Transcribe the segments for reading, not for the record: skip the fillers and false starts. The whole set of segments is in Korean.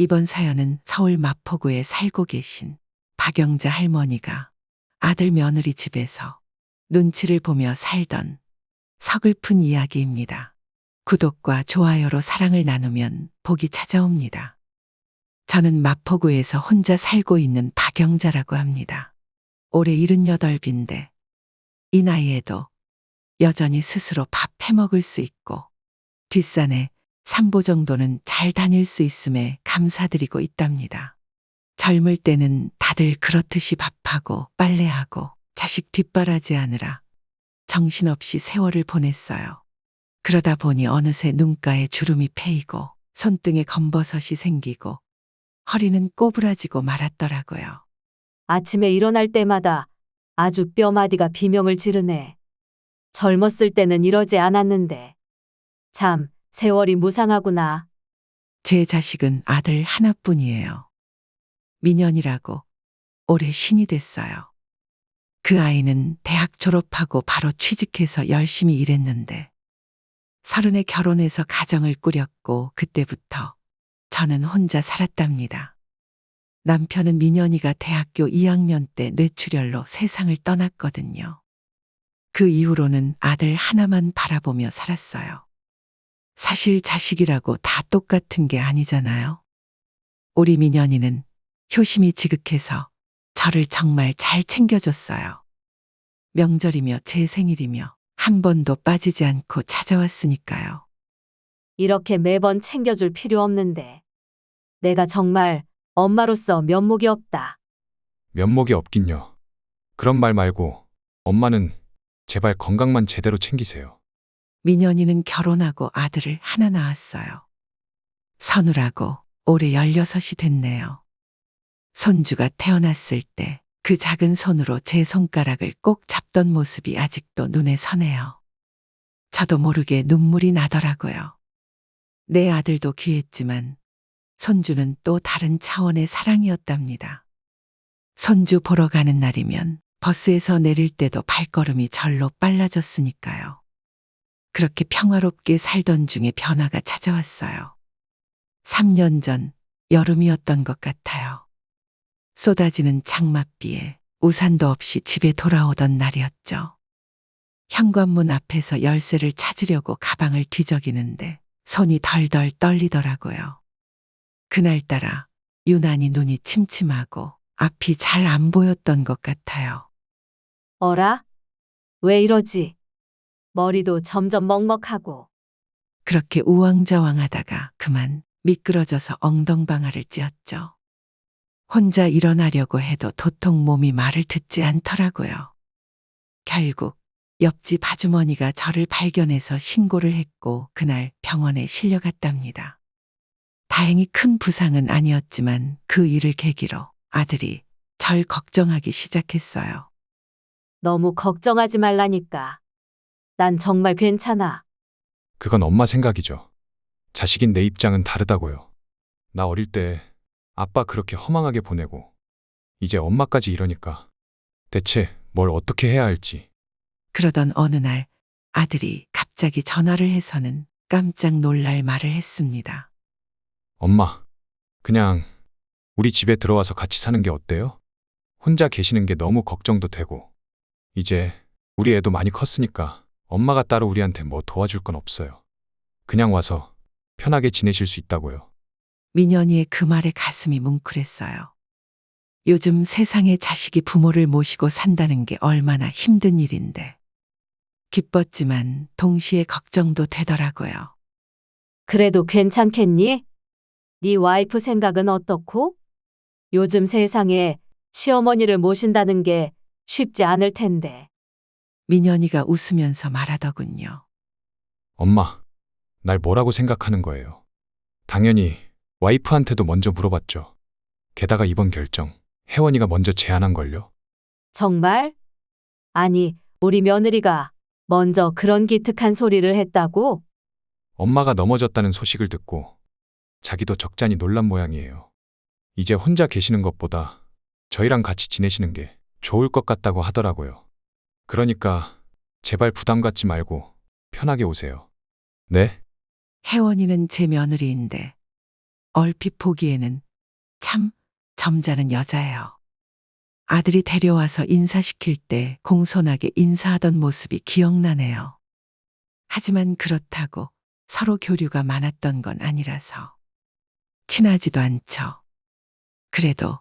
이번 사연은 서울 마포구에 살고 계신 박영자 할머니가 아들 며느리 집에서 눈치를 보며 살던 서글픈 이야기입니다. 구독과 좋아요로 사랑을 나누면 복이 찾아옵니다. 저는 마포구에서 혼자 살고 있는 박영자라고 합니다. 올해 78인데 이 나이에도 여전히 스스로 밥 해먹을 수 있고 뒷산에 산보 정도는 잘 다닐 수 있음에 감사드리고 있답니다. 젊을 때는 다들 그렇듯이 밥하고 빨래하고 자식 뒷바라지하느라 정신없이 세월을 보냈어요. 그러다 보니 어느새 눈가에 주름이 패이고 손등에 검버섯이 생기고 허리는 꼬부라지고 말았더라고요. 아침에 일어날 때마다 아주 뼈마디가 비명을 지르네. 젊었을 때는 이러지 않았는데. 참, 세월이 무상하구나. 제 자식은 아들 하나뿐이에요. 민현이라고 올해 신이 됐어요. 그 아이는 대학 졸업하고 바로 취직해서 열심히 일했는데 30에 결혼해서 가정을 꾸렸고 그때부터 저는 혼자 살았답니다. 남편은 민현이가 대학교 2학년 때 뇌출혈로 세상을 떠났거든요. 그 이후로는 아들 하나만 바라보며 살았어요. 사실 자식이라고 다 똑같은 게 아니잖아요. 우리 민현이는 효심이 지극해서 저를 정말 잘 챙겨줬어요. 명절이며 제 생일이며 한 번도 빠지지 않고 찾아왔으니까요. 이렇게 매번 챙겨줄 필요 없는데. 내가 정말 엄마로서 면목이 없다. 면목이 없긴요. 그런 말 말고 엄마는 제발 건강만 제대로 챙기세요. 민현이는 결혼하고 아들을 하나 낳았어요. 서누라고 올해 16이 됐네요. 손주가 태어났을 때 그 작은 손으로 제 손가락을 꼭 잡던 모습이 아직도 눈에 서네요. 저도 모르게 눈물이 나더라고요. 내 아들도 귀했지만 손주는 또 다른 차원의 사랑이었답니다. 손주 보러 가는 날이면 버스에서 내릴 때도 발걸음이 절로 빨라졌으니까요. 그렇게 평화롭게 살던 중에 변화가 찾아왔어요. 3년 전 여름이었던 것 같아요. 쏟아지는 장맛비에 우산도 없이 집에 돌아오던 날이었죠. 현관문 앞에서 열쇠를 찾으려고 가방을 뒤적이는데 손이 덜덜 떨리더라고요. 그날따라 유난히 눈이 침침하고 앞이 잘 안 보였던 것 같아요. 어라? 왜 이러지? 머리도 점점 먹먹하고. 그렇게 우왕좌왕하다가 그만 미끄러져서 엉덩방아를 찧었죠. 혼자 일어나려고 해도 도통 몸이 말을 듣지 않더라고요. 결국 옆집 아주머니가 저를 발견해서 신고를 했고 그날 병원에 실려갔답니다. 다행히 큰 부상은 아니었지만 그 일을 계기로 아들이 절 걱정하기 시작했어요. 너무 걱정하지 말라니까. 난 정말 괜찮아. 그건 엄마 생각이죠. 자식인 내 입장은 다르다고요. 나 어릴 때 아빠 그렇게 허망하게 보내고 이제 엄마까지 이러니까 대체 뭘 어떻게 해야 할지. 그러던 어느 날 아들이 갑자기 전화를 해서는 깜짝 놀랄 말을 했습니다. 엄마, 그냥 우리 집에 들어와서 같이 사는 게 어때요? 혼자 계시는 게 너무 걱정도 되고 이제 우리 애도 많이 컸으니까 엄마가 따로 우리한테 뭐 도와줄 건 없어요. 그냥 와서 편하게 지내실 수 있다고요. 민현이의 그 말에 가슴이 뭉클했어요. 요즘 세상에 자식이 부모를 모시고 산다는 게 얼마나 힘든 일인데. 기뻤지만 동시에 걱정도 되더라고요. 그래도 괜찮겠니? 네 와이프 생각은 어떻고? 요즘 세상에 시어머니를 모신다는 게 쉽지 않을 텐데. 민현이가 웃으면서 말하더군요. 엄마, 날 뭐라고 생각하는 거예요? 당연히 와이프한테도 먼저 물어봤죠. 게다가 이번 결정, 혜원이가 먼저 제안한걸요. 정말? 아니, 우리 며느리가 먼저 그런 기특한 소리를 했다고? 엄마가 넘어졌다는 소식을 듣고 자기도 적잖이 놀란 모양이에요. 이제 혼자 계시는 것보다 저희랑 같이 지내시는 게 좋을 것 같다고 하더라고요. 그러니까 제발 부담 갖지 말고 편하게 오세요. 네? 혜원이는 제 며느리인데 얼핏 보기에는 참 점잖은 여자예요. 아들이 데려와서 인사시킬 때 공손하게 인사하던 모습이 기억나네요. 하지만 그렇다고 서로 교류가 많았던 건 아니라서 친하지도 않죠. 그래도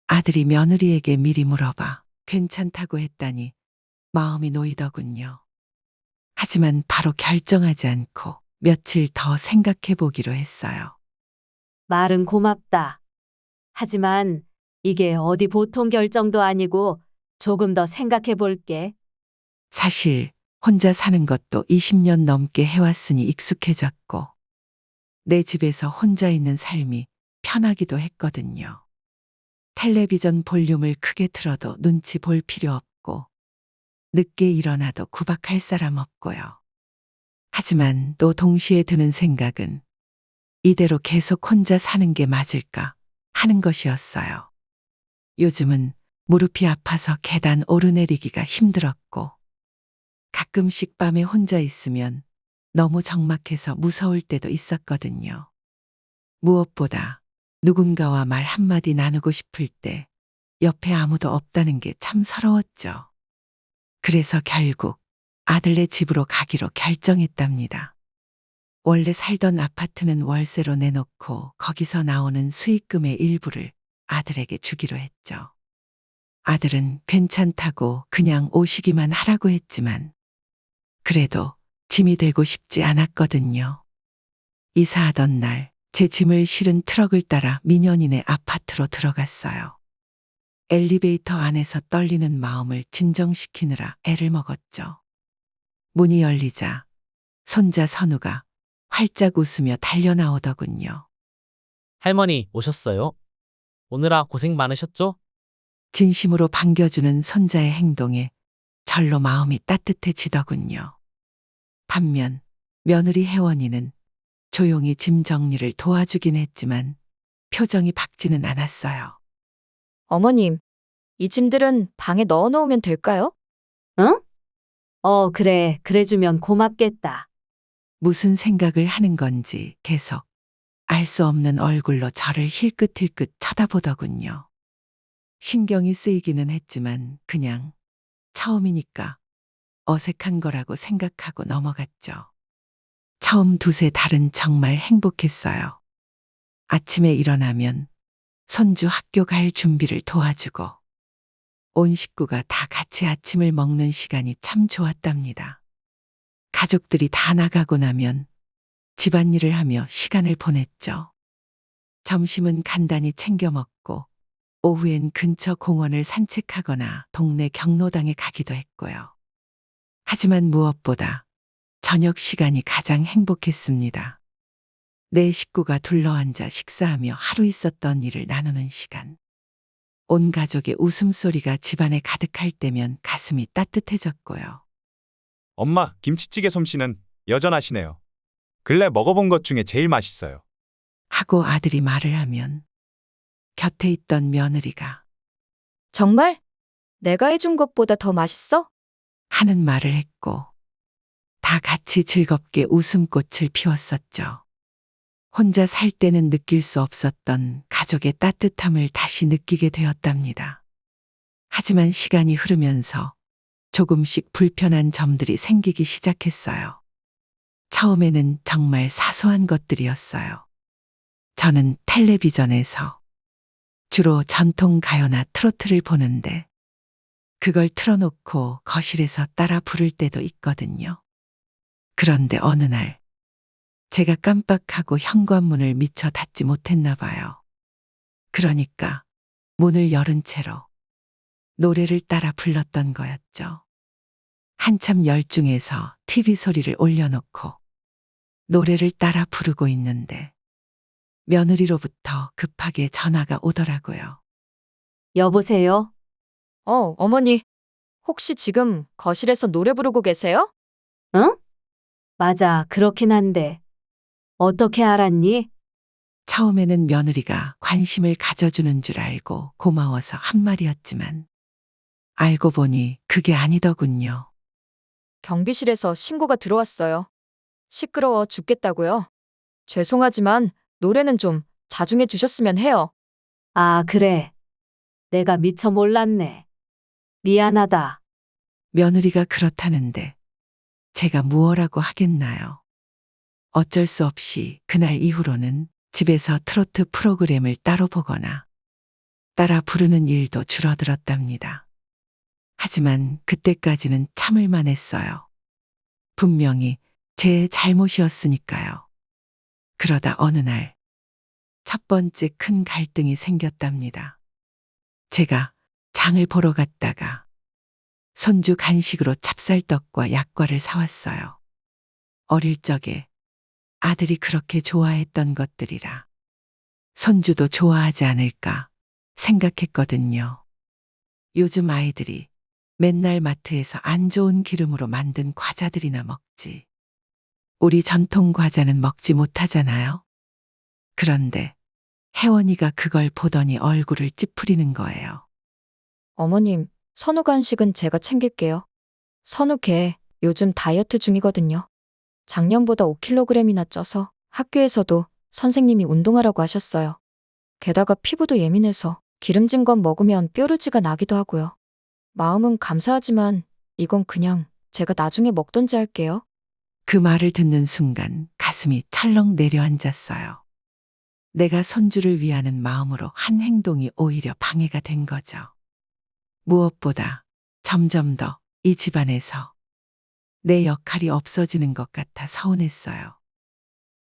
아들이 며느리에게 미리 물어봐 괜찮다고 했다니 마음이 놓이더군요. 하지만 바로 결정하지 않고 며칠 더 생각해 보기로 했어요. 말은 고맙다. 하지만 이게 어디 보통 결정도 아니고 조금 더 생각해 볼게. 사실 혼자 사는 것도 20년 넘게 해왔으니 익숙해졌고 내 집에서 혼자 있는 삶이 편하기도 했거든요. 텔레비전 볼륨을 크게 틀어도 눈치 볼 필요 없고 늦게 일어나도 구박할 사람 없고요. 하지만 또 동시에 드는 생각은 이대로 계속 혼자 사는 게 맞을까 하는 것이었어요. 요즘은 무릎이 아파서 계단 오르내리기가 힘들었고 가끔씩 밤에 혼자 있으면 너무 적막해서 무서울 때도 있었거든요. 무엇보다 누군가와 말 한마디 나누고 싶을 때 옆에 아무도 없다는 게 참 서러웠죠. 그래서 결국 아들네 집으로 가기로 결정했답니다. 원래 살던 아파트는 월세로 내놓고 거기서 나오는 수익금의 일부를 아들에게 주기로 했죠. 아들은 괜찮다고 그냥 오시기만 하라고 했지만 그래도 짐이 되고 싶지 않았거든요. 이사하던 날 제 짐을 실은 트럭을 따라 민현이네 아파트로 들어갔어요. 엘리베이터 안에서 떨리는 마음을 진정시키느라 애를 먹었죠. 문이 열리자 손자 선우가 활짝 웃으며 달려나오더군요. 할머니 오셨어요? 오느라 고생 많으셨죠? 진심으로 반겨주는 손자의 행동에 절로 마음이 따뜻해지더군요. 반면 며느리 혜원이는 조용히 짐 정리를 도와주긴 했지만 표정이 밝지는 않았어요. 어머님, 이 짐들은 방에 넣어 놓으면 될까요? 응? 그래. 그래주면 고맙겠다. 무슨 생각을 하는 건지 계속 알 수 없는 얼굴로 저를 힐끗힐끗 쳐다보더군요. 신경이 쓰이기는 했지만 그냥 처음이니까 어색한 거라고 생각하고 넘어갔죠. 처음 두세 달은 정말 행복했어요. 아침에 일어나면 손주 학교 갈 준비를 도와주고 온 식구가 다 같이 아침을 먹는 시간이 참 좋았답니다. 가족들이 다 나가고 나면 집안일을 하며 시간을 보냈죠. 점심은 간단히 챙겨 먹고 오후엔 근처 공원을 산책하거나 동네 경로당에 가기도 했고요. 하지만 무엇보다 저녁 시간이 가장 행복했습니다. 내 식구가 둘러앉아 식사하며 하루 있었던 일을 나누는 시간. 온 가족의 웃음소리가 집안에 가득할 때면 가슴이 따뜻해졌고요. 엄마, 김치찌개 솜씨는 여전하시네요. 근래 먹어본 것 중에 제일 맛있어요. 하고 아들이 말을 하면 곁에 있던 며느리가 정말? 내가 해준 것보다 더 맛있어? 하는 말을 했고 다 같이 즐겁게 웃음꽃을 피웠었죠. 혼자 살 때는 느낄 수 없었던 가족의 따뜻함을 다시 느끼게 되었답니다. 하지만 시간이 흐르면서 조금씩 불편한 점들이 생기기 시작했어요. 처음에는 정말 사소한 것들이었어요. 저는 텔레비전에서 주로 전통 가요나 트로트를 보는데 그걸 틀어놓고 거실에서 따라 부를 때도 있거든요. 그런데 어느 날 제가 깜빡하고 현관문을 미처 닫지 못했나 봐요. 그러니까 문을 열은 채로 노래를 따라 불렀던 거였죠. 한참 열중해서 TV 소리를 올려놓고 노래를 따라 부르고 있는데 며느리로부터 급하게 전화가 오더라고요. 여보세요? 어머니. 혹시 지금 거실에서 노래 부르고 계세요? 응? 맞아. 그렇긴 한데. 어떻게 알았니? 처음에는 며느리가 관심을 가져주는 줄 알고 고마워서 한 말이었지만 알고 보니 그게 아니더군요. 경비실에서 신고가 들어왔어요. 시끄러워 죽겠다고요. 죄송하지만 노래는 좀 자중해 주셨으면 해요. 아, 그래. 내가 미처 몰랐네. 미안하다. 며느리가 그렇다는데 제가 무엇라고 하겠나요? 어쩔 수 없이 그날 이후로는 집에서 트로트 프로그램을 따로 보거나 따라 부르는 일도 줄어들었답니다. 하지만 그때까지는 참을만 했어요. 분명히 제 잘못이었으니까요. 그러다 어느 날 첫 번째 큰 갈등이 생겼답니다. 제가 장을 보러 갔다가 손주 간식으로 찹쌀떡과 약과를 사왔어요. 어릴 적에 아들이 그렇게 좋아했던 것들이라 손주도 좋아하지 않을까 생각했거든요. 요즘 아이들이 맨날 마트에서 안 좋은 기름으로 만든 과자들이나 먹지. 우리 전통 과자는 먹지 못하잖아요. 그런데 혜원이가 그걸 보더니 얼굴을 찌푸리는 거예요. 어머님, 선우 간식은 제가 챙길게요. 선우 걔 요즘 다이어트 중이거든요. 작년보다 5kg이나 쪄서 학교에서도 선생님이 운동하라고 하셨어요. 게다가 피부도 예민해서 기름진 건 먹으면 뾰루지가 나기도 하고요. 마음은 감사하지만 이건 그냥 제가 나중에 먹던지 할게요. 그 말을 듣는 순간 가슴이 철렁 내려앉았어요. 내가 손주를 위하는 마음으로 한 행동이 오히려 방해가 된 거죠. 무엇보다 점점 더 이 집안에서 내 역할이 없어지는 것 같아 서운했어요.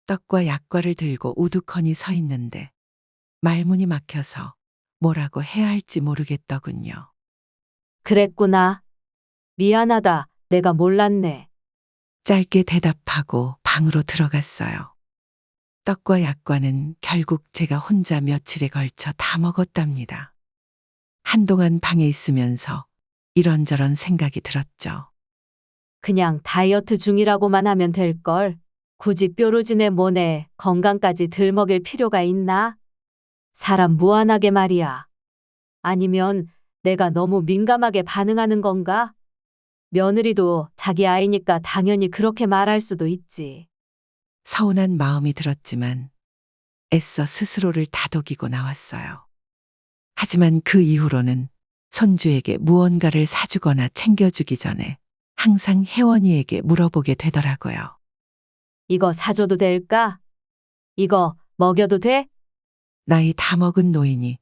떡과 약과를 들고 우두커니 서 있는데 말문이 막혀서 뭐라고 해야 할지 모르겠더군요. 그랬구나. 미안하다. 내가 몰랐네. 짧게 대답하고 방으로 들어갔어요. 떡과 약과는 결국 제가 혼자 며칠에 걸쳐 다 먹었답니다. 한동안 방에 있으면서 이런저런 생각이 들었죠. 그냥 다이어트 중이라고만 하면 될걸. 굳이 뾰루지네 뭐네 건강까지 들먹일 필요가 있나? 사람 무한하게 말이야. 아니면 내가 너무 민감하게 반응하는 건가? 며느리도 자기 아이니까 당연히 그렇게 말할 수도 있지. 서운한 마음이 들었지만 애써 스스로를 다독이고 나왔어요. 하지만 그 이후로는 손주에게 무언가를 사주거나 챙겨주기 전에 항상 혜원이에게 물어보게 되더라고요. 이거 사줘도 될까? 이거 먹여도 돼? 나이 다 먹은 노인이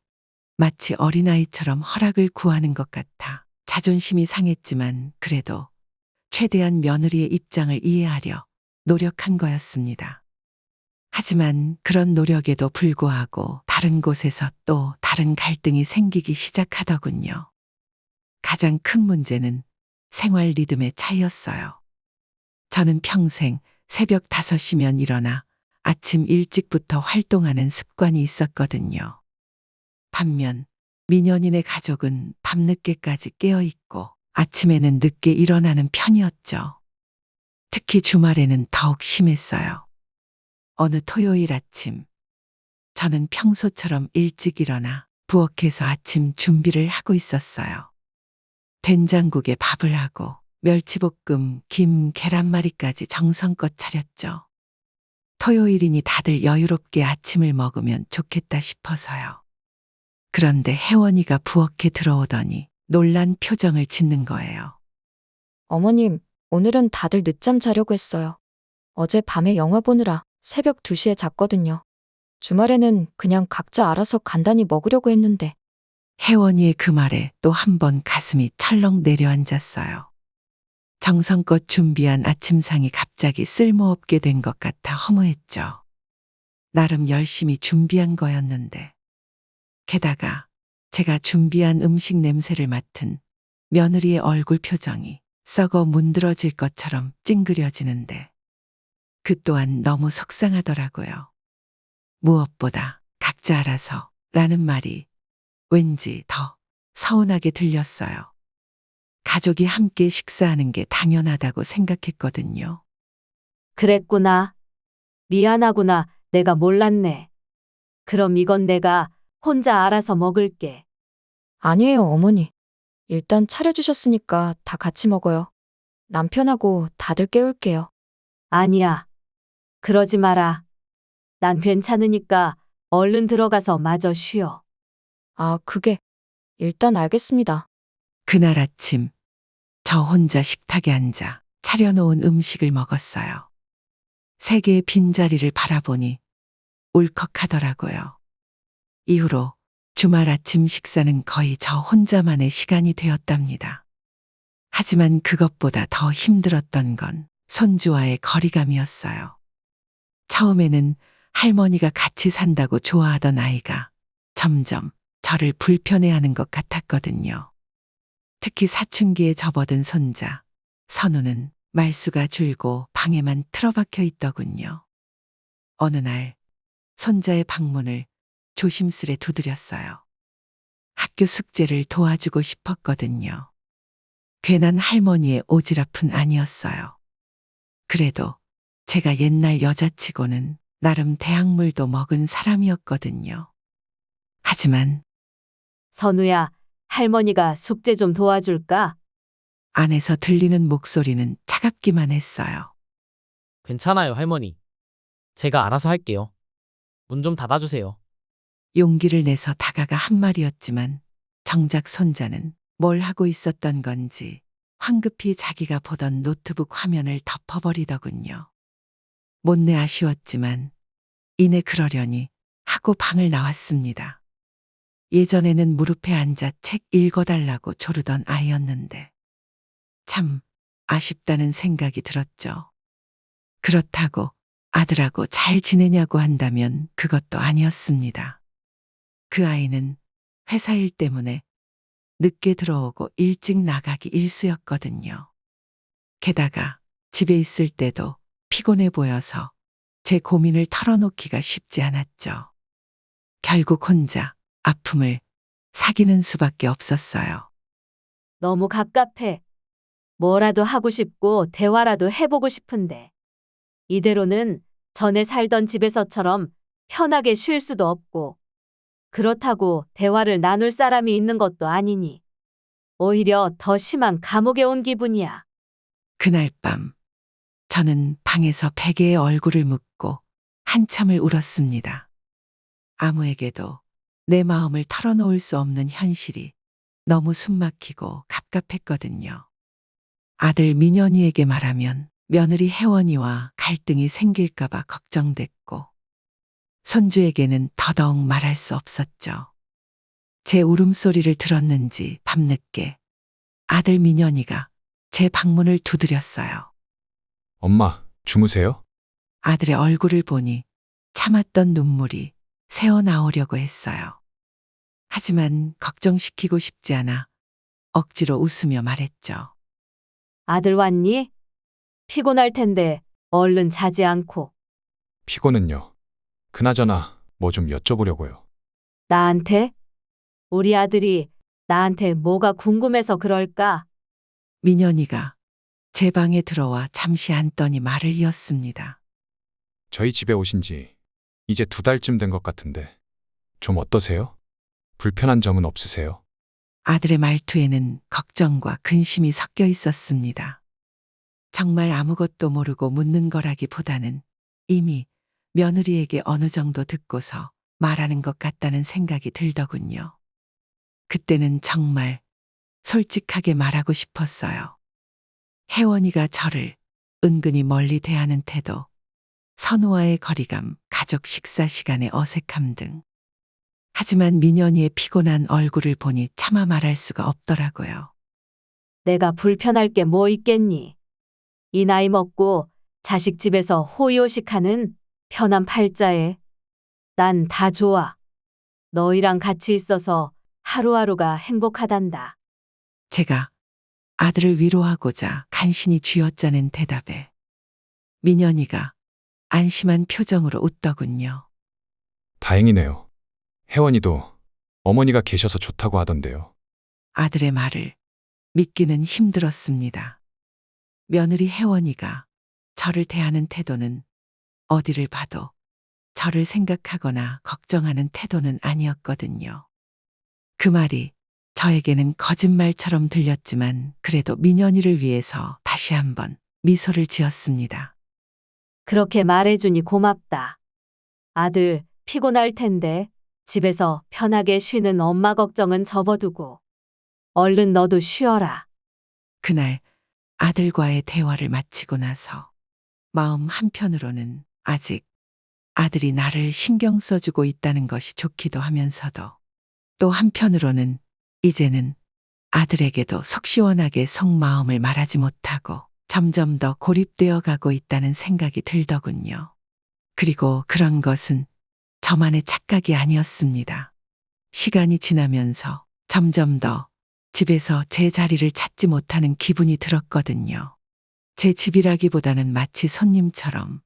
마치 어린아이처럼 허락을 구하는 것 같아 자존심이 상했지만 그래도 최대한 며느리의 입장을 이해하려 노력한 거였습니다. 하지만 그런 노력에도 불구하고 다른 곳에서 또 다른 갈등이 생기기 시작하더군요. 가장 큰 문제는 생활 리듬의 차이였어요. 저는 평생 새벽 5시면 일어나 아침 일찍부터 활동하는 습관이 있었거든요. 반면 민현이네 가족은 밤늦게까지 깨어있고 아침에는 늦게 일어나는 편이었죠. 특히 주말에는 더욱 심했어요. 어느 토요일 아침, 저는 평소처럼 일찍 일어나 부엌에서 아침 준비를 하고 있었어요. 된장국에 밥을 하고 멸치볶음, 김, 계란말이까지 정성껏 차렸죠. 토요일이니 다들 여유롭게 아침을 먹으면 좋겠다 싶어서요. 그런데 혜원이가 부엌에 들어오더니 놀란 표정을 짓는 거예요. 어머님, 오늘은 다들 늦잠 자려고 했어요. 어제 밤에 영화 보느라 새벽 2시에 잤거든요. 주말에는 그냥 각자 알아서 간단히 먹으려고 했는데. 혜원이의 그 말에 또 한 번 가슴이 철렁 내려앉았어요. 정성껏 준비한 아침상이 갑자기 쓸모없게 된 것 같아 허무했죠. 나름 열심히 준비한 거였는데. 게다가 제가 준비한 음식 냄새를 맡은 며느리의 얼굴 표정이 썩어 문드러질 것처럼 찡그려지는데 그 또한 너무 속상하더라고요. 무엇보다 각자 알아서 라는 말이 왠지 더 서운하게 들렸어요. 가족이 함께 식사하는 게 당연하다고 생각했거든요. 그랬구나. 미안하구나. 내가 몰랐네. 그럼 이건 내가 혼자 알아서 먹을게. 아니에요, 어머니. 일단 차려주셨으니까 다 같이 먹어요. 남편하고 다들 깨울게요. 아니야. 그러지 마라. 난 괜찮으니까 얼른 들어가서 마저 쉬어. 아, 그게. 일단 알겠습니다. 그날 아침 저 혼자 식탁에 앉아 차려놓은 음식을 먹었어요. 세 개의 빈자리를 바라보니 울컥하더라고요. 이후로 주말 아침 식사는 거의 저 혼자만의 시간이 되었답니다. 하지만 그것보다 더 힘들었던 건 손주와의 거리감이었어요. 처음에는 할머니가 같이 산다고 좋아하던 아이가 점점 저를 불편해하는 것 같았거든요. 특히 사춘기에 접어든 손자, 선우는 말수가 줄고 방에만 틀어박혀 있더군요. 어느 날 손자의 방문을 조심스레 두드렸어요. 학교 숙제를 도와주고 싶었거든요. 괜한 할머니의 오지랖은 아니었어요. 그래도 제가 옛날 여자치고는 나름 대학물도 먹은 사람이었거든요. 하지만 선우야, 할머니가 숙제 좀 도와줄까? 안에서 들리는 목소리는 차갑기만 했어요. 괜찮아요, 할머니. 제가 알아서 할게요. 문 좀 닫아주세요. 용기를 내서 다가가 한 말이었지만 정작 손자는 뭘 하고 있었던 건지 황급히 자기가 보던 노트북 화면을 덮어버리더군요. 못내 아쉬웠지만 이내 그러려니 하고 방을 나왔습니다. 예전에는 무릎에 앉아 책 읽어달라고 조르던 아이였는데 참 아쉽다는 생각이 들었죠. 그렇다고 아들하고 잘 지내냐고 한다면 그것도 아니었습니다. 그 아이는 회사 일 때문에 늦게 들어오고 일찍 나가기 일쑤였거든요. 게다가 집에 있을 때도 피곤해 보여서 제 고민을 털어놓기가 쉽지 않았죠. 결국 혼자 아픔을 사귀는 수밖에 없었어요. 너무 갑갑해. 뭐라도 하고 싶고 대화라도 해보고 싶은데. 이대로는 전에 살던 집에서처럼 편하게 쉴 수도 없고, 그렇다고 대화를 나눌 사람이 있는 것도 아니니, 오히려 더 심한 감옥에 온 기분이야. 그날 밤 저는 방에서 베개에 얼굴을 묻고 한참을 울었습니다. 아무에게도 내 마음을 털어놓을 수 없는 현실이 너무 숨막히고 갑갑했거든요. 아들 민현이에게 말하면 며느리 혜원이와 갈등이 생길까봐 걱정됐고, 손주에게는 더더욱 말할 수 없었죠. 제 울음소리를 들었는지 밤늦게 아들 민현이가 제 방문을 두드렸어요. 엄마, 주무세요? 아들의 얼굴을 보니 참았던 눈물이 새어나오려고 했어요. 하지만 걱정시키고 싶지 않아 억지로 웃으며 말했죠. 아들 왔니? 피곤할 텐데 얼른 자지 않고. 피곤은요. 그나저나 뭐 좀 여쭤보려고요. 나한테? 우리 아들이 나한테 뭐가 궁금해서 그럴까? 민현이가 제 방에 들어와 잠시 앉더니 말을 이었습니다. 저희 집에 오신 지 이제 2달쯤 된 것 같은데 좀 어떠세요? 불편한 점은 없으세요? 아들의 말투에는 걱정과 근심이 섞여 있었습니다. 정말 아무것도 모르고 묻는 거라기보다는 이미 며느리에게 어느 정도 듣고서 말하는 것 같다는 생각이 들더군요. 그때는 정말 솔직하게 말하고 싶었어요. 혜원이가 저를 은근히 멀리 대하는 태도, 선우와의 거리감, 가족 식사 시간의 어색함 등. 하지만 민현이의 피곤한 얼굴을 보니 차마 말할 수가 없더라고요. 내가 불편할 게 뭐 있겠니? 이 나이 먹고 자식 집에서 호의호식하는 편한 팔자에. 난 다 좋아. 너희랑 같이 있어서 하루하루가 행복하단다. 제가 아들을 위로하고자 간신히 쥐어짜낸 대답에 민현이가 안심한 표정으로 웃더군요. 다행이네요. 혜원이도 어머니가 계셔서 좋다고 하던데요. 아들의 말을 믿기는 힘들었습니다. 며느리 혜원이가 저를 대하는 태도는 어디를 봐도 저를 생각하거나 걱정하는 태도는 아니었거든요. 그 말이 저에게는 거짓말처럼 들렸지만 그래도 민현이를 위해서 다시 한번 미소를 지었습니다. 그렇게 말해주니 고맙다. 아들, 피곤할 텐데 집에서 편하게 쉬는 엄마 걱정은 접어두고 얼른 너도 쉬어라. 그날 아들과의 대화를 마치고 나서 마음 한편으로는 아직 아들이 나를 신경 써주고 있다는 것이 좋기도 하면서도 또 한편으로는 이제는 아들에게도 속 시원하게 속마음을 말하지 못하고 점점 더 고립되어 가고 있다는 생각이 들더군요. 그리고 그런 것은 저만의 착각이 아니었습니다. 시간이 지나면서 점점 더 집에서 제 자리를 찾지 못하는 기분이 들었거든요. 제 집이라기보다는 마치 손님처럼,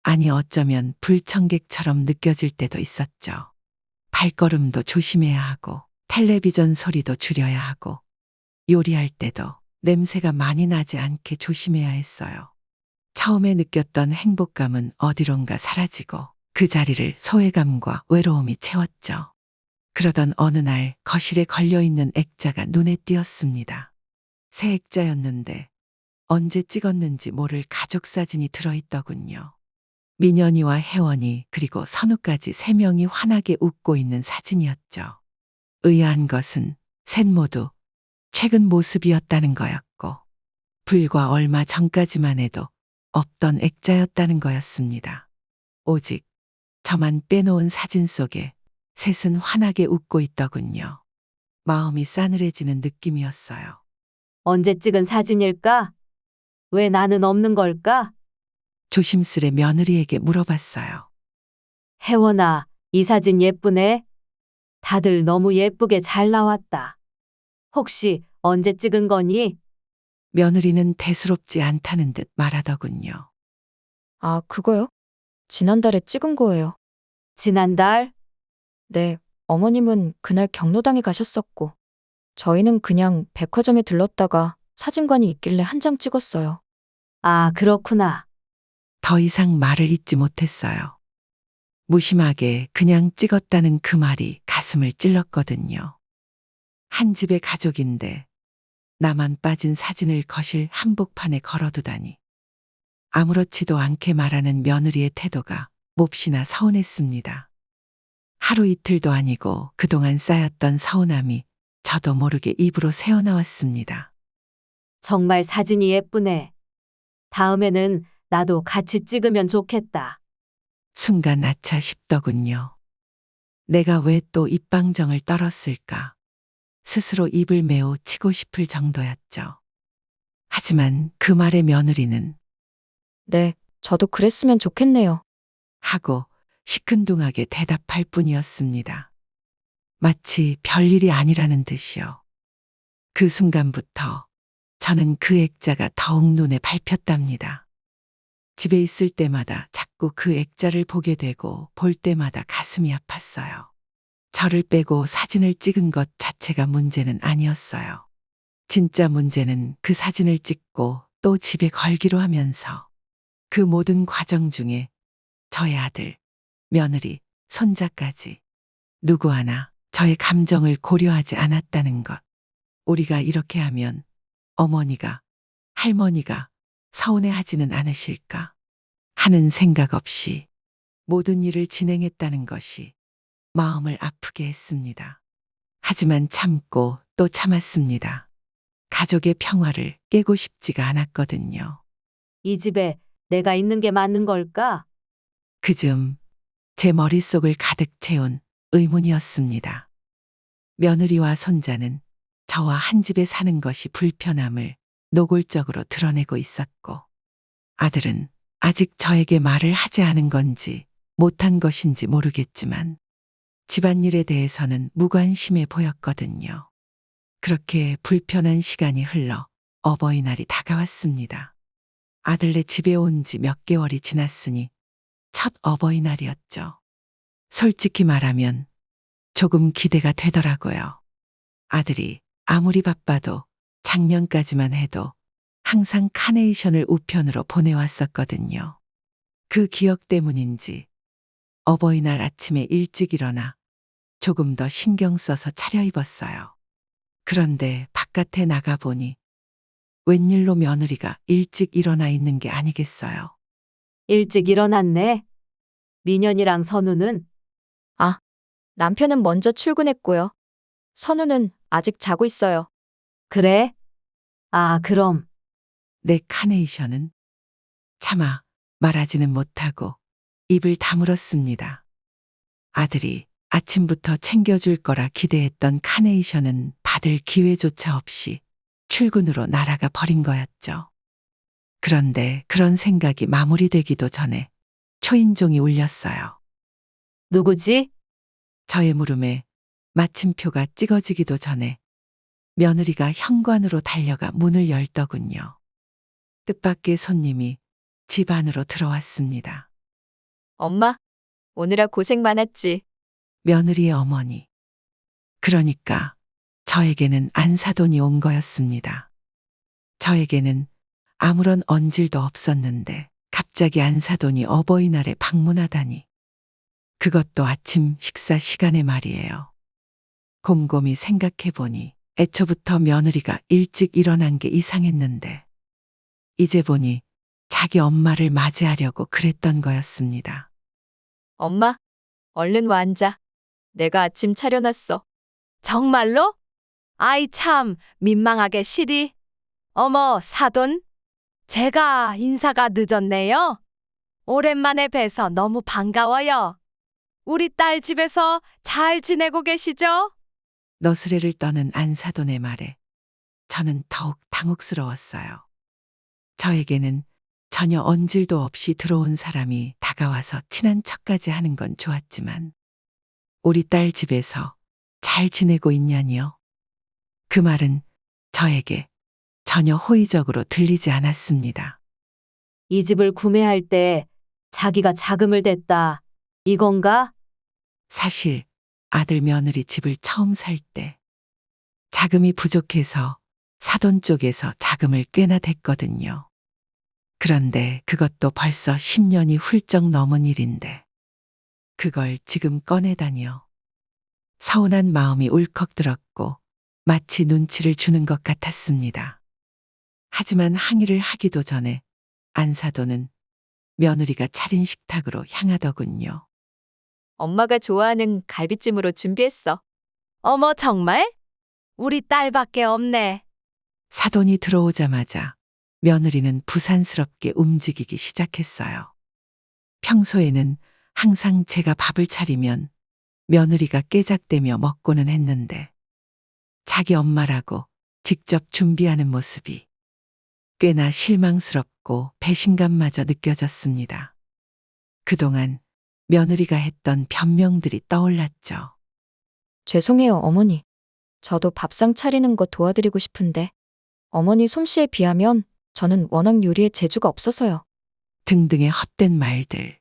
아니 어쩌면 불청객처럼 느껴질 때도 있었죠. 발걸음도 조심해야 하고, 텔레비전 소리도 줄여야 하고, 요리할 때도 냄새가 많이 나지 않게 조심해야 했어요. 처음에 느꼈던 행복감은 어디론가 사라지고 그 자리를 소외감과 외로움이 채웠죠. 그러던 어느 날 거실에 걸려있는 액자가 눈에 띄었습니다. 새 액자였는데 언제 찍었는지 모를 가족 사진이 들어있더군요. 민현이와 혜원이 그리고 선우까지 세 명이 환하게 웃고 있는 사진이었죠. 의아한 것은 셋 모두 최근 모습이었다는 거였고 불과 얼마 전까지만 해도 없던 액자였다는 거였습니다. 오직 저만 빼놓은 사진 속에 셋은 환하게 웃고 있더군요. 마음이 싸늘해지는 느낌이었어요. 언제 찍은 사진일까? 왜 나는 없는 걸까? 조심스레 며느리에게 물어봤어요. 혜원아, 이 사진 예쁘네. 다들 너무 예쁘게 잘 나왔다. 혹시 언제 찍은 거니? 며느리는 대수롭지 않다는 듯 말하더군요. 아, 그거요? 지난달에 찍은 거예요. 지난달? 네, 어머님은 그날 경로당에 가셨었고, 저희는 그냥 백화점에 들렀다가 사진관이 있길래 한 장 찍었어요. 아, 그렇구나. 더 이상 말을 잇지 못했어요. 무심하게 그냥 찍었다는 그 말이 가슴을 찔렀거든요. 한 집의 가족인데 나만 빠진 사진을 거실 한복판에 걸어두다니. 아무렇지도 않게 말하는 며느리의 태도가 몹시나 서운했습니다. 하루 이틀도 아니고 그동안 쌓였던 서운함이 저도 모르게 입으로 새어나왔습니다. 정말 사진이 예쁘네. 다음에는 나도 같이 찍으면 좋겠다. 순간 아차 싶더군요. 내가 왜 또 입방정을 떨었을까? 스스로 입을 메우 치고 싶을 정도였죠. 하지만 그 말에 며느리는 네, 저도 그랬으면 좋겠네요. 하고 시큰둥하게 대답할 뿐이었습니다. 마치 별일이 아니라는 듯이요. 그 순간부터 저는 그 액자가 더욱 눈에 밟혔답니다. 집에 있을 때마다 자꾸 그 액자를 보게 되고 볼 때마다 가슴이 아팠어요. 저를 빼고 사진을 찍은 것 자체가 문제는 아니었어요. 진짜 문제는 그 사진을 찍고 또 집에 걸기로 하면서 그 모든 과정 중에 저의 아들, 며느리, 손자까지 누구 하나 저의 감정을 고려하지 않았다는 것. 우리가 이렇게 하면 어머니가, 할머니가 서운해하지는 않으실까 하는 생각 없이 모든 일을 진행했다는 것이 마음을 아프게 했습니다. 하지만 참고 또 참았습니다. 가족의 평화를 깨고 싶지가 않았거든요. 이 집에 내가 있는 게 맞는 걸까? 그즘 제 머릿속을 가득 채운 의문이었습니다. 며느리와 손자는 저와 한 집에 사는 것이 불편함을 노골적으로 드러내고 있었고, 아들은 아직 저에게 말을 하지 않은 건지 못한 것인지 모르겠지만 집안일에 대해서는 무관심해 보였거든요. 그렇게 불편한 시간이 흘러 어버이날이 다가왔습니다. 아들네 집에 온 지 몇 개월이 지났으니 첫 어버이날이었죠. 솔직히 말하면 조금 기대가 되더라고요. 아들이 아무리 바빠도 작년까지만 해도 항상 카네이션을 우편으로 보내왔었거든요. 그 기억 때문인지 어버이날 아침에 일찍 일어나 조금 더 신경 써서 차려입었어요. 그런데 바깥에 나가보니 웬일로 며느리가 일찍 일어나 있는 게 아니겠어요. 일찍 일어났네. 민현이랑 선우는? 남편은 먼저 출근했고요. 선우는 아직 자고 있어요. 그래? 아, 그럼 내 카네이션은? 차마 말하지는 못하고 입을 다물었습니다. 아들이 아침부터 챙겨줄 거라 기대했던 카네이션은 받을 기회조차 없이 출근으로 날아가 버린 거였죠. 그런데 그런 생각이 마무리되기도 전에 초인종이 울렸어요. 누구지? 저의 물음에 마침표가 찍어지기도 전에 며느리가 현관으로 달려가 문을 열더군요. 뜻밖의 손님이 집 안으로 들어왔습니다. 엄마, 오느라 고생 많았지. 며느리의 어머니. 그러니까 저에게는 안사돈이 온 거였습니다. 저에게는 아무런 언질도 없었는데 갑자기 안사돈이 어버이날에 방문하다니. 그것도 아침 식사 시간에 말이에요. 곰곰이 생각해보니 애초부터 며느리가 일찍 일어난 게 이상했는데 이제 보니 자기 엄마를 맞이하려고 그랬던 거였습니다. 엄마, 얼른 와 앉아. 내가 아침 차려놨어. 정말로? 아이 참 민망하게 시리. 어머, 사돈. 제가 인사가 늦었네요. 오랜만에 뵈서 너무 반가워요. 우리 딸 집에서 잘 지내고 계시죠? 너스레를 떠는 안사돈의 말에 저는 더욱 당혹스러웠어요. 저에게는 전혀 언질도 없이 들어온 사람이 다가와서 친한 척까지 하는 건 좋았지만 우리 딸 집에서 잘 지내고 있냐니요? 그 말은 저에게 전혀 호의적으로 들리지 않았습니다. 이 집을 구매할 때 자기가 자금을 댔다. 이건가? 사실 아들 며느리 집을 처음 살 때 자금이 부족해서 사돈 쪽에서 자금을 꽤나 댔거든요. 그런데 그것도 벌써 10년이 훌쩍 넘은 일인데 그걸 지금 꺼내다니요. 서운한 마음이 울컥 들었고 마치 눈치를 주는 것 같았습니다. 하지만 항의를 하기도 전에 안사돈은 며느리가 차린 식탁으로 향하더군요. 엄마가 좋아하는 갈비찜으로 준비했어. 어머, 정말? 우리 딸밖에 없네. 사돈이 들어오자마자 며느리는 부산스럽게 움직이기 시작했어요. 평소에는 항상 제가 밥을 차리면 며느리가 깨작대며 먹고는 했는데 자기 엄마라고 직접 준비하는 모습이 꽤나 실망스럽고 배신감마저 느껴졌습니다. 그동안 며느리가 했던 변명들이 떠올랐죠. 죄송해요, 어머니. 저도 밥상 차리는 거 도와드리고 싶은데 어머니 솜씨에 비하면 저는 워낙 요리에 재주가 없어서요. 등등의 헛된 말들.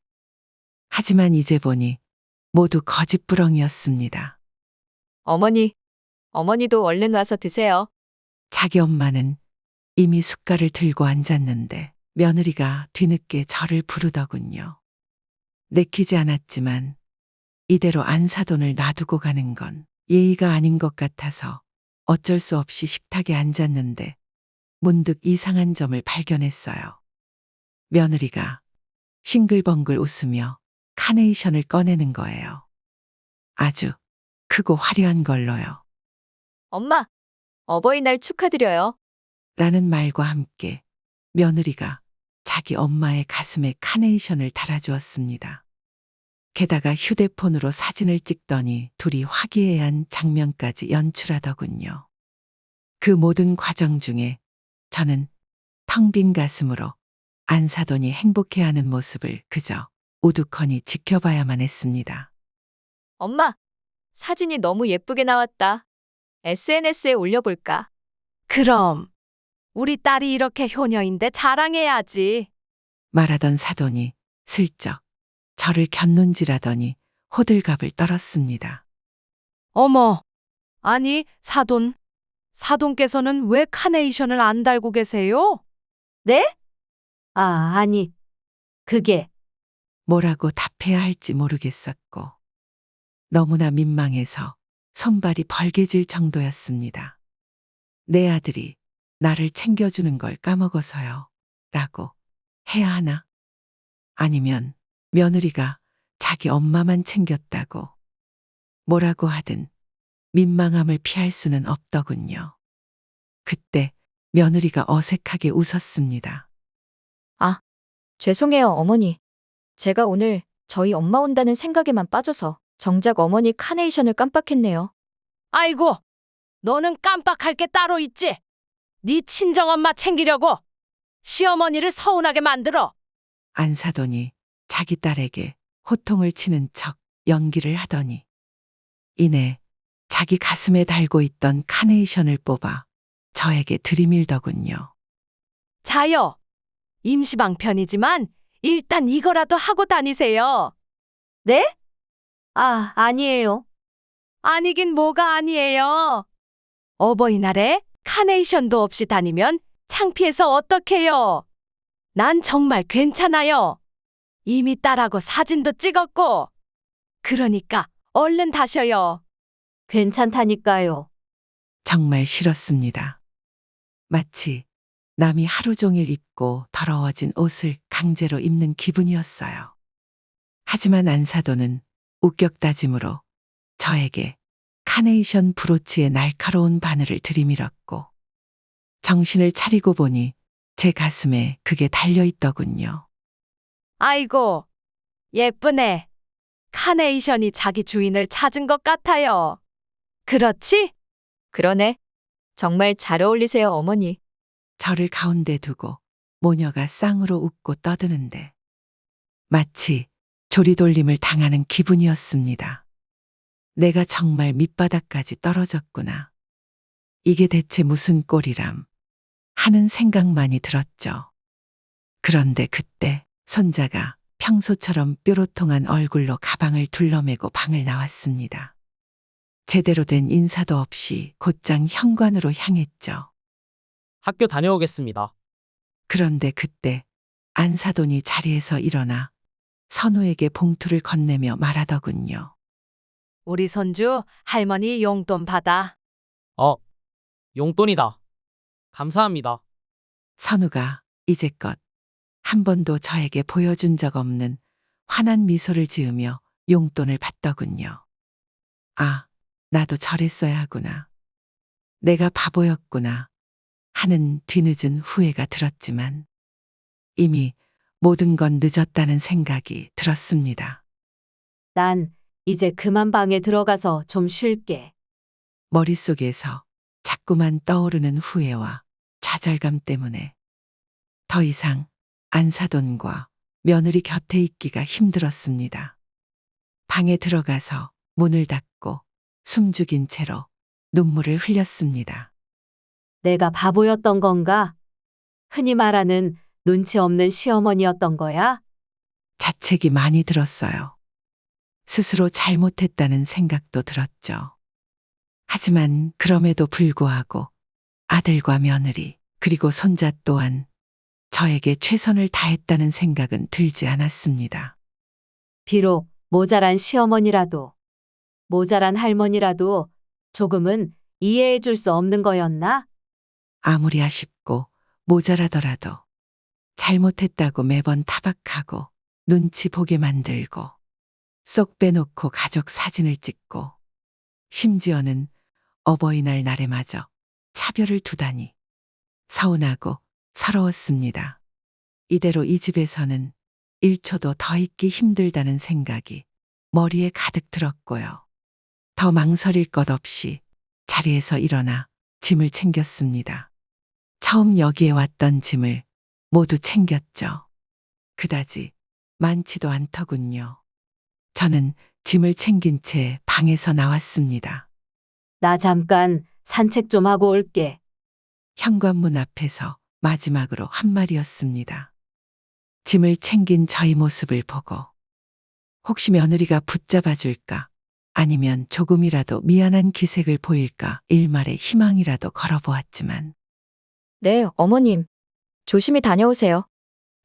하지만 이제 보니 모두 거짓부렁이었습니다. 어머니도 얼른 와서 드세요. 자기 엄마는 이미 숟갈을 들고 앉았는데 며느리가 뒤늦게 저를 부르더군요. 내키지 않았지만 이대로 안사돈을 놔두고 가는 건 예의가 아닌 것 같아서 어쩔 수 없이 식탁에 앉았는데 문득 이상한 점을 발견했어요. 며느리가 싱글벙글 웃으며 카네이션을 꺼내는 거예요. 아주 크고 화려한 걸로요. 엄마, 어버이날 축하드려요. 라는 말과 함께 며느리가 자기 엄마의 가슴에 카네이션을 달아주었습니다. 게다가 휴대폰으로 사진을 찍더니 둘이 화기애애한 장면까지 연출하더군요. 그 모든 과정 중에 저는 텅 빈 가슴으로 안사돈이 행복해하는 모습을 그저 우두커니 지켜봐야만 했습니다. 엄마, 사진이 너무 예쁘게 나왔다. SNS에 올려볼까? 그럼 우리 딸이 이렇게 효녀인데 자랑해야지. 말하던 사돈이 슬쩍 저를 곁눈질하더니 호들갑을 떨었습니다. 어머, 아니 사돈. 사돈께서는 왜 카네이션을 안 달고 계세요? 네? 아니. 그게 뭐라고 답해야 할지 모르겠었고 너무나 민망해서 손발이 벌개질 정도였습니다. 내 아들이 나를 챙겨주는 걸 까먹어서요. 라고 해야 하나? 아니면 며느리가 자기 엄마만 챙겼다고 뭐라고 하든 민망함을 피할 수는 없더군요. 그때 며느리가 어색하게 웃었습니다. 죄송해요, 어머니. 제가 오늘 저희 엄마 온다는 생각에만 빠져서 정작 어머니 카네이션을 깜빡했네요. 아이고, 너는 깜빡할 게 따로 있지. 네 친정엄마 챙기려고 시어머니를 서운하게 만들어. 안사돈이 자기 딸에게 호통을 치는 척 연기를 하더니 이내 자기 가슴에 달고 있던 카네이션을 뽑아 저에게 들이밀더군요. 자요. 임시방편이지만 일단 이거라도 하고 다니세요. 네? 아, 아니에요. 아니긴 뭐가 아니에요. 어버이날에 카네이션도 없이 다니면 창피해서 어떡해요. 난 정말 괜찮아요. 이미 딸하고 사진도 찍었고. 그러니까 얼른 다셔요. 괜찮다니까요. 정말 싫었습니다. 마치 남이 하루 종일 입고 더러워진 옷을 강제로 입는 기분이었어요. 하지만 안사돈은 웃격다짐으로 저에게 카네이션 브로치의 날카로운 바늘을 들이밀었고 정신을 차리고 보니 제 가슴에 그게 달려있더군요. 아이고, 예쁘네. 카네이션이 자기 주인을 찾은 것 같아요. 그렇지? 그러네. 정말 잘 어울리세요, 어머니. 저를 가운데 두고 모녀가 쌍으로 웃고 떠드는데 마치 조리돌림을 당하는 기분이었습니다. 내가 정말 밑바닥까지 떨어졌구나. 이게 대체 무슨 꼴이람 하는 생각만이 들었죠. 그런데 그때 손자가 평소처럼 뾰로통한 얼굴로 가방을 둘러매고 방을 나왔습니다. 제대로 된 인사도 없이 곧장 현관으로 향했죠. 학교 다녀오겠습니다. 그런데 그때 안사돈이 자리에서 일어나 선우에게 봉투를 건네며 말하더군요. 우리 손주 할머니 용돈 받아. 용돈이다. 감사합니다. 선우가 이제껏 한 번도 저에게 보여준 적 없는 환한 미소를 지으며 용돈을 받더군요. 아, 나도 저랬어야 하구나. 내가 바보였구나 하는 뒤늦은 후회가 들었지만 이미 모든 건 늦었다는 생각이 들었습니다. 난 이제 그만 방에 들어가서 좀 쉴게. 머릿속에서 자꾸만 떠오르는 후회와 좌절감 때문에 더 이상 안사돈과 며느리 곁에 있기가 힘들었습니다. 방에 들어가서 문을 닫고 숨죽인 채로 눈물을 흘렸습니다. 내가 바보였던 건가? 흔히 말하는 눈치 없는 시어머니였던 거야? 자책이 많이 들었어요. 스스로 잘못했다는 생각도 들었죠. 하지만 그럼에도 불구하고 아들과 며느리 그리고 손자 또한 저에게 최선을 다했다는 생각은 들지 않았습니다. 비록 모자란 시어머니라도, 모자란 할머니라도 조금은 이해해 줄 수 없는 거였나? 아무리 아쉽고 모자라더라도 잘못했다고 매번 타박하고 눈치 보게 만들고 쏙 빼놓고 가족 사진을 찍고 심지어는 어버이날 날에마저 차별을 두다니 서운하고 서러웠습니다. 이대로 이 집에서는 1초도 더 있기 힘들다는 생각이 머리에 가득 들었고요. 더 망설일 것 없이 자리에서 일어나 짐을 챙겼습니다. 처음 여기에 왔던 짐을 모두 챙겼죠. 그다지 많지도 않더군요. 저는 짐을 챙긴 채 방에서 나왔습니다. 나 잠깐 산책 좀 하고 올게. 현관문 앞에서 마지막으로 한 말이었습니다. 짐을 챙긴 저희 모습을 보고 혹시 며느리가 붙잡아 줄까 아니면 조금이라도 미안한 기색을 보일까 일말의 희망이라도 걸어보았지만 네, 어머님. 조심히 다녀오세요.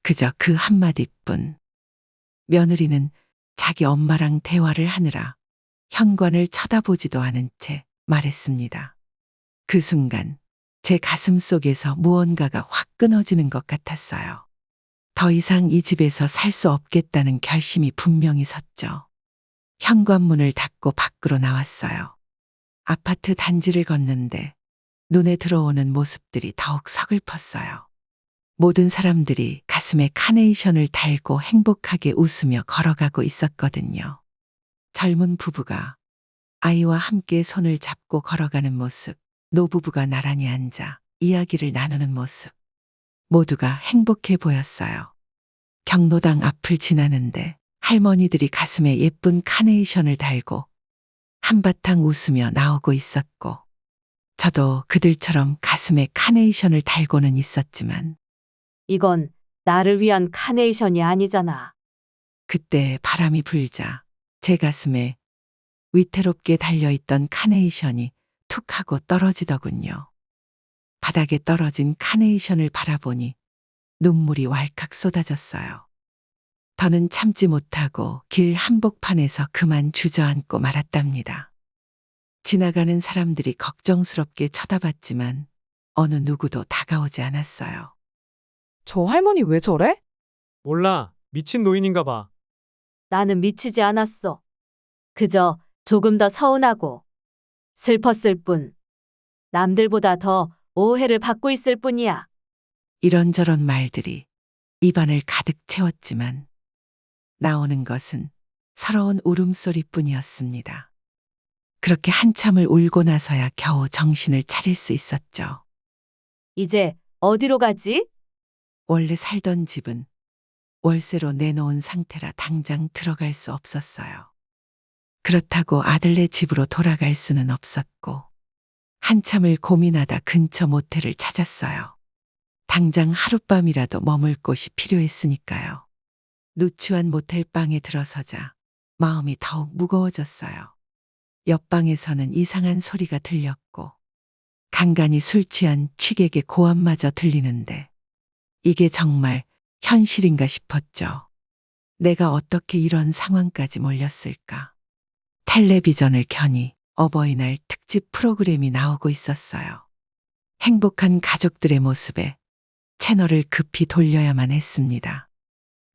그저 그 한마디뿐. 며느리는 자기 엄마랑 대화를 하느라 현관을 쳐다보지도 않은 채 말했습니다. 그 순간 제 가슴 속에서 무언가가 확 끊어지는 것 같았어요. 더 이상 이 집에서 살 수 없겠다는 결심이 분명히 섰죠. 현관문을 닫고 밖으로 나왔어요. 아파트 단지를 걷는데 눈에 들어오는 모습들이 더욱 서글펐어요. 모든 사람들이 가슴에 카네이션을 달고 행복하게 웃으며 걸어가고 있었거든요. 젊은 부부가 아이와 함께 손을 잡고 걸어가는 모습, 노부부가 나란히 앉아 이야기를 나누는 모습, 모두가 행복해 보였어요. 경로당 앞을 지나는데 할머니들이 가슴에 예쁜 카네이션을 달고 한바탕 웃으며 나오고 있었고, 저도 그들처럼 가슴에 카네이션을 달고는 있었지만, 이건 나를 위한 카네이션이 아니잖아. 그때 바람이 불자 제 가슴에 위태롭게 달려있던 카네이션이 툭 하고 떨어지더군요. 바닥에 떨어진 카네이션을 바라보니 눈물이 왈칵 쏟아졌어요. 더는 참지 못하고 길 한복판에서 그만 주저앉고 말았답니다. 지나가는 사람들이 걱정스럽게 쳐다봤지만 어느 누구도 다가오지 않았어요. 저 할머니 왜 저래? 몰라. 미친 노인인가 봐. 나는 미치지 않았어. 그저 조금 더 서운하고 슬펐을 뿐. 남들보다 더 오해를 받고 있을 뿐이야. 이런저런 말들이 입안을 가득 채웠지만 나오는 것은 서러운 울음소리뿐이었습니다. 그렇게 한참을 울고 나서야 겨우 정신을 차릴 수 있었죠. 이제 어디로 가지? 원래 살던 집은 월세로 내놓은 상태라 당장 들어갈 수 없었어요. 그렇다고 아들네 집으로 돌아갈 수는 없었고, 한참을 고민하다 근처 모텔을 찾았어요. 당장 하룻밤이라도 머물 곳이 필요했으니까요. 누추한 모텔 방에 들어서자 마음이 더욱 무거워졌어요. 옆방에서는 이상한 소리가 들렸고, 간간히 술 취한 취객의 고함마저 들리는데, 이게 정말 현실인가 싶었죠. 내가 어떻게 이런 상황까지 몰렸을까? 텔레비전을 켜니 어버이날 특집 프로그램이 나오고 있었어요. 행복한 가족들의 모습에 채널을 급히 돌려야만 했습니다.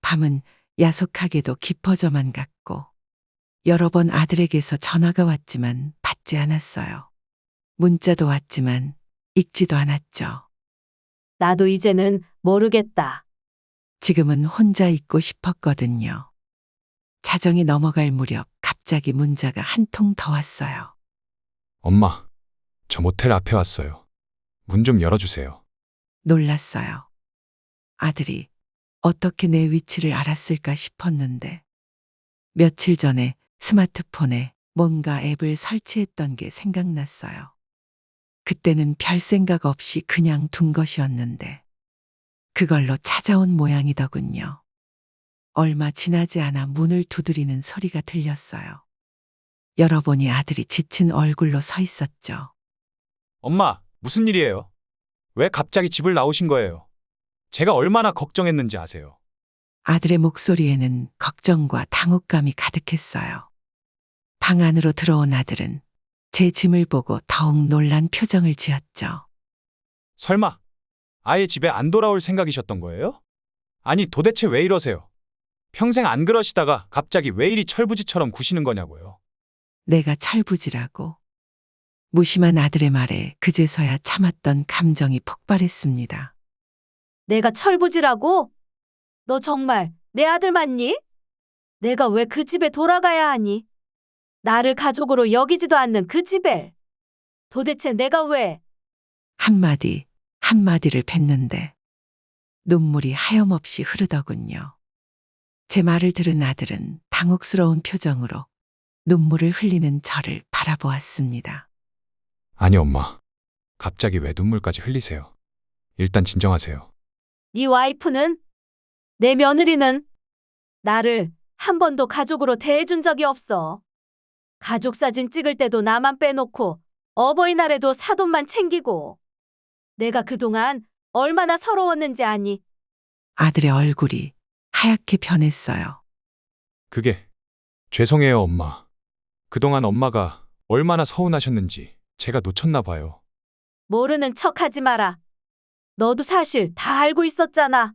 밤은 야속하게도 깊어져만 갔고, 여러 번 아들에게서 전화가 왔지만 받지 않았어요. 문자도 왔지만 읽지도 않았죠. 나도 이제는 모르겠다. 지금은 혼자 있고 싶었거든요. 자정이 넘어갈 무렵 갑자기 문자가 한 통 더 왔어요. 엄마, 저 모텔 앞에 왔어요. 문 좀 열어주세요. 놀랐어요. 아들이 어떻게 내 위치를 알았을까 싶었는데, 며칠 전에 스마트폰에 뭔가 앱을 설치했던 게 생각났어요. 그때는 별 생각 없이 그냥 둔 것이었는데 그걸로 찾아온 모양이더군요. 얼마 지나지 않아 문을 두드리는 소리가 들렸어요. 열어보니 아들이 지친 얼굴로 서 있었죠. 엄마, 무슨 일이에요? 왜 갑자기 집을 나오신 거예요? 제가 얼마나 걱정했는지 아세요? 아들의 목소리에는 걱정과 당혹감이 가득했어요. 방 안으로 들어온 아들은 제 짐을 보고 더욱 놀란 표정을 지었죠. 설마 아예 집에 안 돌아올 생각이셨던 거예요? 아니 도대체 왜 이러세요? 평생 안 그러시다가 갑자기 왜 이리 철부지처럼 구시는 거냐고요. 내가 철부지라고. 무심한 아들의 말에 그제서야 참았던 감정이 폭발했습니다. 내가 철부지라고? 너 정말 내 아들 맞니? 내가 왜 그 집에 돌아가야 하니? 나를 가족으로 여기지도 않는 그 집에. 도대체 내가 왜? 한마디 한마디를 뱉는데 눈물이 하염없이 흐르더군요. 제 말을 들은 아들은 당혹스러운 표정으로 눈물을 흘리는 저를 바라보았습니다. 아니 엄마, 갑자기 왜 눈물까지 흘리세요? 일단 진정하세요. 네 와이프는? 내 며느리는? 나를 한 번도 가족으로 대해준 적이 없어. 가족 사진 찍을 때도 나만 빼놓고 어버이날에도 사돈만 챙기고. 내가 그동안 얼마나 서러웠는지 아니? 아들의 얼굴이 하얗게 변했어요. 그게 죄송해요 엄마. 그동안 엄마가 얼마나 서운하셨는지 제가 놓쳤나 봐요. 모르는 척하지 마라. 너도 사실 다 알고 있었잖아.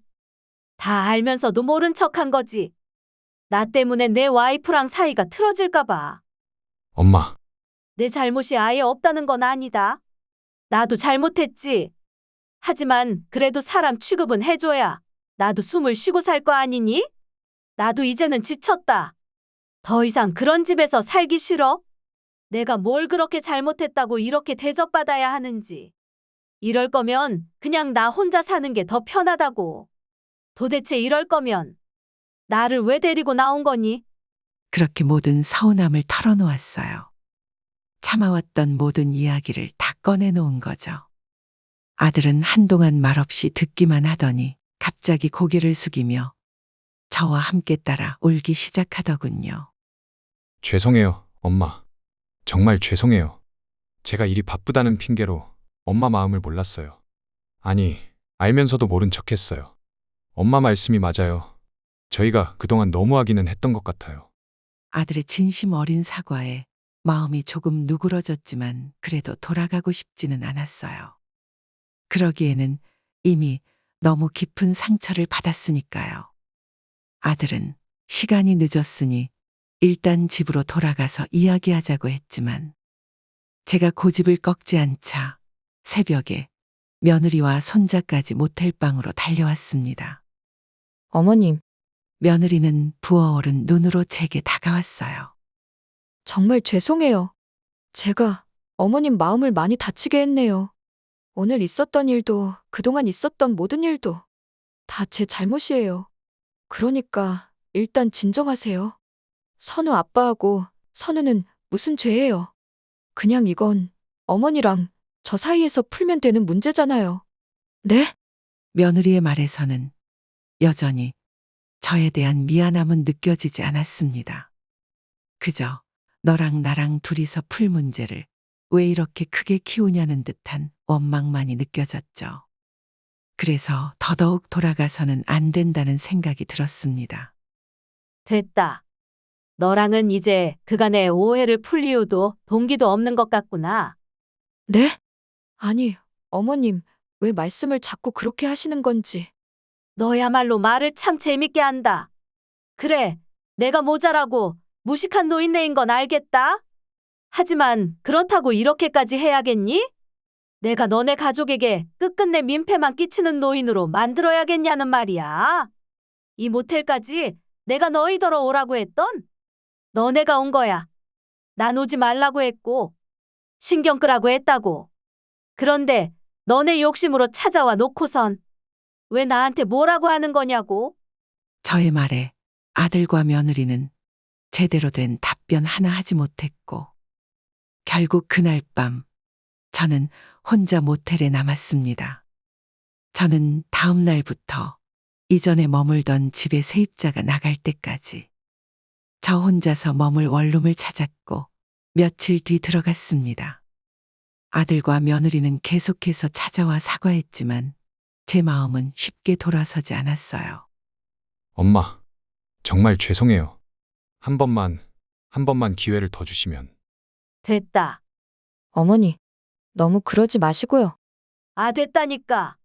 다 알면서도 모른 척한 거지. 나 때문에 내 와이프랑 사이가 틀어질까봐. 엄마, 내 잘못이 아예 없다는 건 아니다. 나도 잘못했지. 하지만 그래도 사람 취급은 해줘야 나도 숨을 쉬고 살 거 아니니? 나도 이제는 지쳤다. 더 이상 그런 집에서 살기 싫어. 내가 뭘 그렇게 잘못했다고 이렇게 대접받아야 하는지. 이럴 거면 그냥 나 혼자 사는 게 더 편하다고. 도대체 이럴 거면 나를 왜 데리고 나온 거니? 그렇게 모든 서운함을 털어놓았어요. 참아왔던 모든 이야기를 다 꺼내놓은 거죠. 아들은 한동안 말없이 듣기만 하더니 갑자기 고개를 숙이며 저와 함께 따라 울기 시작하더군요. 죄송해요, 엄마. 정말 죄송해요. 제가 일이 바쁘다는 핑계로 엄마 마음을 몰랐어요. 아니, 알면서도 모른 척 했어요. 엄마 말씀이 맞아요. 저희가 그동안 너무하기는 했던 것 같아요. 아들의 진심 어린 사과에 마음이 조금 누그러졌지만 그래도 돌아가고 싶지는 않았어요. 그러기에는 이미 너무 깊은 상처를 받았으니까요. 아들은 시간이 늦었으니 일단 집으로 돌아가서 이야기하자고 했지만 제가 고집을 꺾지 않자 새벽에 며느리와 손자까지 모텔방으로 달려왔습니다. 어머님, 며느리는 부어오른 눈으로 제게 다가왔어요. 정말 죄송해요. 제가 어머님 마음을 많이 다치게 했네요. 오늘 있었던 일도 그동안 있었던 모든 일도 다 제 잘못이에요. 그러니까 일단 진정하세요. 선우 아빠하고 선우는 무슨 죄예요? 그냥 이건 어머니랑 저 사이에서 풀면 되는 문제잖아요. 네? 며느리의 말에서는 여전히 저에 대한 미안함은 느껴지지 않았습니다. 그저 너랑 나랑 둘이서 풀 문제를 왜 이렇게 크게 키우냐는 듯한 원망만이 느껴졌죠. 그래서 더더욱 돌아가서는 안 된다는 생각이 들었습니다. 됐다. 너랑은 이제 그간의 오해를 풀 이유도 동기도 없는 것 같구나. 네? 아니, 어머님, 왜 말씀을 자꾸 그렇게 하시는 건지. 너야말로 말을 참 재밌게 한다. 그래, 내가 모자라고 무식한 노인네인 건 알겠다. 하지만 그렇다고 이렇게까지 해야겠니? 내가 너네 가족에게 끝끝내 민폐만 끼치는 노인으로 만들어야겠냐는 말이야. 이 모텔까지 내가 너희더러 오라고 했던? 너네가 온 거야. 난 오지 말라고 했고 신경 끄라고 했다고. 그런데 너네 욕심으로 찾아와 놓고선 왜 나한테 뭐라고 하는 거냐고. 저의 말에 아들과 며느리는 제대로 된 답변 하나 하지 못했고 결국 그날 밤 저는 혼자 모텔에 남았습니다. 저는 다음 날부터 이전에 머물던 집의 세입자가 나갈 때까지 저 혼자서 머물 원룸을 찾았고 며칠 뒤 들어갔습니다. 아들과 며느리는 계속해서 찾아와 사과했지만 제 마음은 쉽게 돌아서지 않았어요. 엄마, 정말 죄송해요. 한 번만 기회를 더 주시면. 됐다. 어머니, 너무 그러지 마시고요. 아, 됐다니까.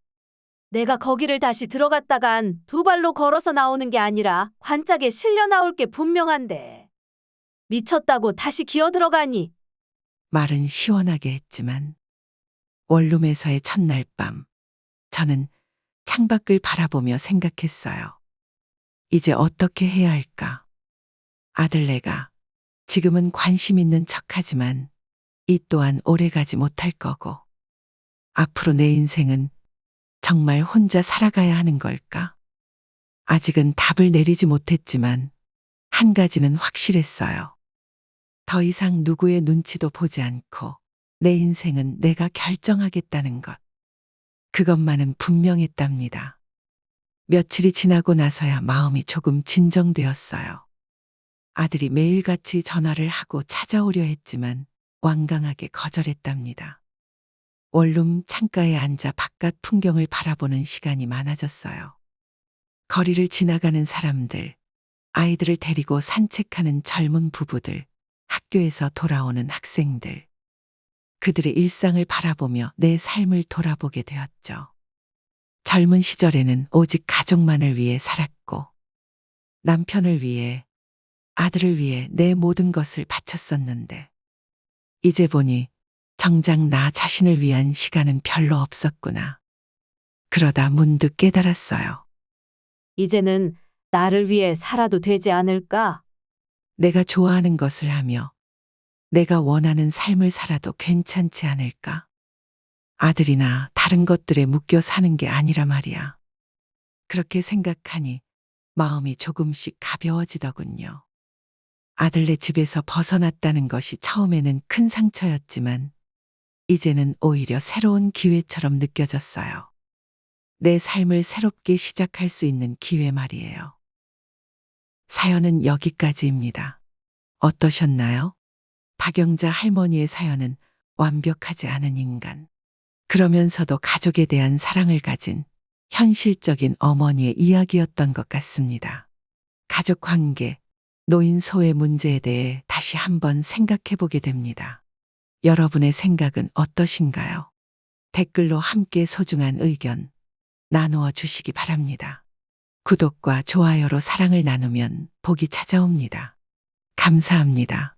내가 거기를 다시 들어갔다간 두 발로 걸어서 나오는 게 아니라 관짝에 실려 나올 게 분명한데. 미쳤다고 다시 기어 들어가니. 말은 시원하게 했지만 원룸에서의 첫날 밤 저는 창밖을 바라보며 생각했어요. 이제 어떻게 해야 할까? 아들네가 지금은 관심 있는 척하지만 이 또한 오래가지 못할 거고 앞으로 내 인생은 정말 혼자 살아가야 하는 걸까? 아직은 답을 내리지 못했지만 한 가지는 확실했어요. 더 이상 누구의 눈치도 보지 않고 내 인생은 내가 결정하겠다는 것. 그것만은 분명했답니다. 며칠이 지나고 나서야 마음이 조금 진정되었어요. 아들이 매일같이 전화를 하고 찾아오려 했지만 완강하게 거절했답니다. 원룸 창가에 앉아 바깥 풍경을 바라보는 시간이 많아졌어요. 거리를 지나가는 사람들, 아이들을 데리고 산책하는 젊은 부부들, 학교에서 돌아오는 학생들. 그들의 일상을 바라보며 내 삶을 돌아보게 되었죠. 젊은 시절에는 오직 가족만을 위해 살았고, 남편을 위해 아들을 위해 내 모든 것을 바쳤었는데, 이제 보니 정작 나 자신을 위한 시간은 별로 없었구나. 그러다 문득 깨달았어요. 이제는 나를 위해 살아도 되지 않을까? 내가 좋아하는 것을 하며 내가 원하는 삶을 살아도 괜찮지 않을까? 아들이나 다른 것들에 묶여 사는 게 아니라 말이야. 그렇게 생각하니 마음이 조금씩 가벼워지더군요. 아들네 집에서 벗어났다는 것이 처음에는 큰 상처였지만 이제는 오히려 새로운 기회처럼 느껴졌어요. 내 삶을 새롭게 시작할 수 있는 기회 말이에요. 사연은 여기까지입니다. 어떠셨나요? 박영자 할머니의 사연은 완벽하지 않은 인간, 그러면서도 가족에 대한 사랑을 가진 현실적인 어머니의 이야기였던 것 같습니다. 가족 관계, 노인 소외 문제에 대해 다시 한번 생각해 보게 됩니다. 여러분의 생각은 어떠신가요? 댓글로 함께 소중한 의견 나누어 주시기 바랍니다. 구독과 좋아요로 사랑을 나누면 복이 찾아옵니다. 감사합니다.